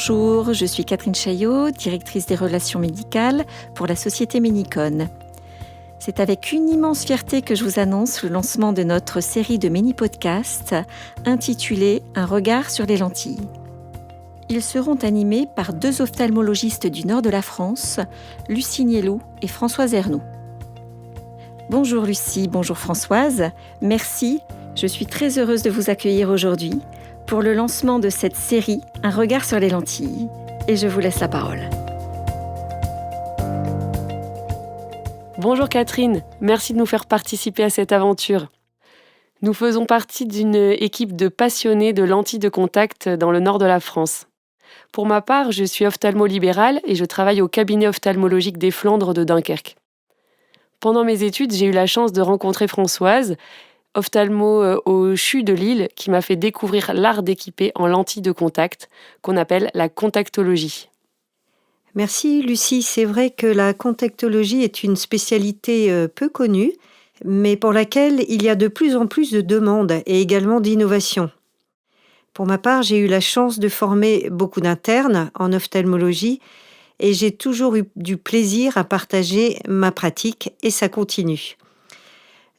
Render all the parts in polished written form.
Bonjour, je suis Catherine Chaillot, directrice des relations médicales pour la société Ménicone. C'est avec une immense fierté que je vous annonce le lancement de notre série de mini-podcasts intitulée « Un regard sur les lentilles ». Ils seront animés par deux ophtalmologistes du nord de la France, Lucie Niellou et Françoise Ernoult. Bonjour Lucie, bonjour Françoise, merci, je suis très heureuse de vous accueillir aujourd'hui pour le lancement de cette série « Un regard sur les lentilles » et je vous laisse la parole. Bonjour Catherine, merci de nous faire participer à cette aventure. Nous faisons partie d'une équipe de passionnés de lentilles de contact dans le nord de la France. Pour ma part, je suis ophtalmo-libérale et je travaille au cabinet ophtalmologique des Flandres de Dunkerque. Pendant mes études, j'ai eu la chance de rencontrer Françoise, ophtalmo au CHU de Lille, qui m'a fait découvrir l'art d'équiper en lentilles de contact, qu'on appelle la contactologie. Merci Lucie, c'est vrai que la contactologie est une spécialité peu connue, mais pour laquelle il y a de plus en plus de demandes et également d'innovations. Pour ma part, j'ai eu la chance de former beaucoup d'internes en ophtalmologie et j'ai toujours eu du plaisir à partager ma pratique et ça continue.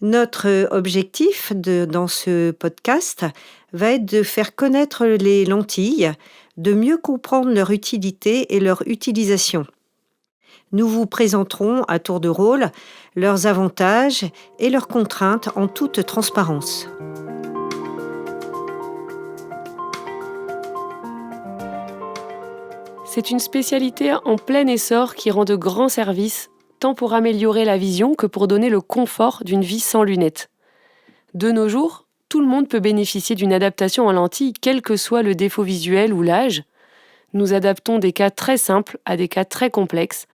Notre objectif dans ce podcast va être de faire connaître les lentilles, de mieux comprendre leur utilité et leur utilisation. Nous vous présenterons à tour de rôle leurs avantages et leurs contraintes en toute transparence. C'est une spécialité en plein essor qui rend de grands services, tant pour améliorer la vision que pour donner le confort d'une vie sans lunettes. De nos jours, tout le monde peut bénéficier d'une adaptation en lentilles, quel que soit le défaut visuel ou l'âge. Nous adaptons des cas très simples à des cas très complexes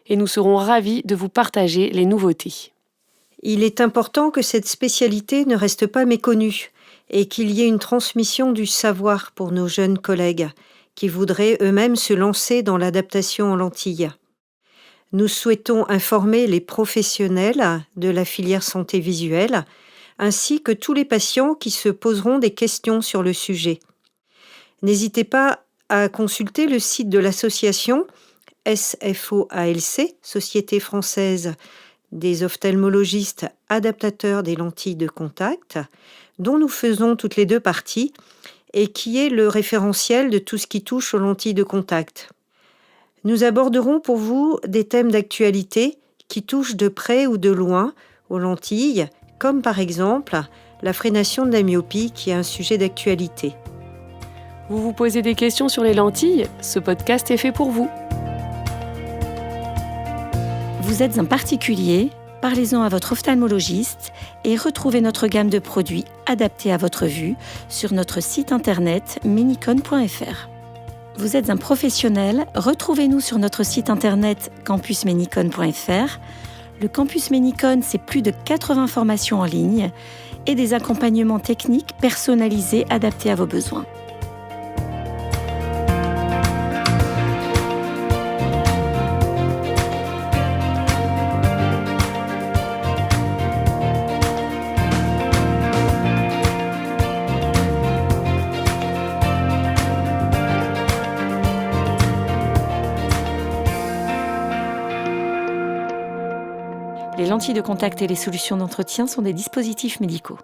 et nous serons ravis de vous partager les nouveautés. Il est important que cette spécialité ne reste pas méconnue et qu'il y ait une transmission du savoir pour nos jeunes collègues qui voudraient eux-mêmes se lancer dans l'adaptation en lentilles. Nous souhaitons informer les professionnels de la filière santé visuelle, ainsi que tous les patients qui se poseront des questions sur le sujet. N'hésitez pas à consulter le site de l'association SFOALC, Société française des ophtalmologistes adaptateurs des lentilles de contact, dont nous faisons toutes les deux parties, et qui est le référentiel de tout ce qui touche aux lentilles de contact. Nous aborderons pour vous des thèmes d'actualité qui touchent de près ou de loin aux lentilles, comme par exemple la frénation de la myopie qui est un sujet d'actualité. Vous vous posez des questions sur les lentilles ? Ce podcast est fait pour vous. Vous êtes un particulier ? Parlez-en à votre ophtalmologiste et retrouvez notre gamme de produits adaptés à votre vue sur notre site internet ménicone.fr. Vous êtes un professionnel, retrouvez-nous sur notre site internet campusménicone.fr. Le Campus Ménicone, c'est plus de 80 formations en ligne et des accompagnements techniques personnalisés adaptés à vos besoins. Les lentilles de contact et les solutions d'entretien sont des dispositifs médicaux.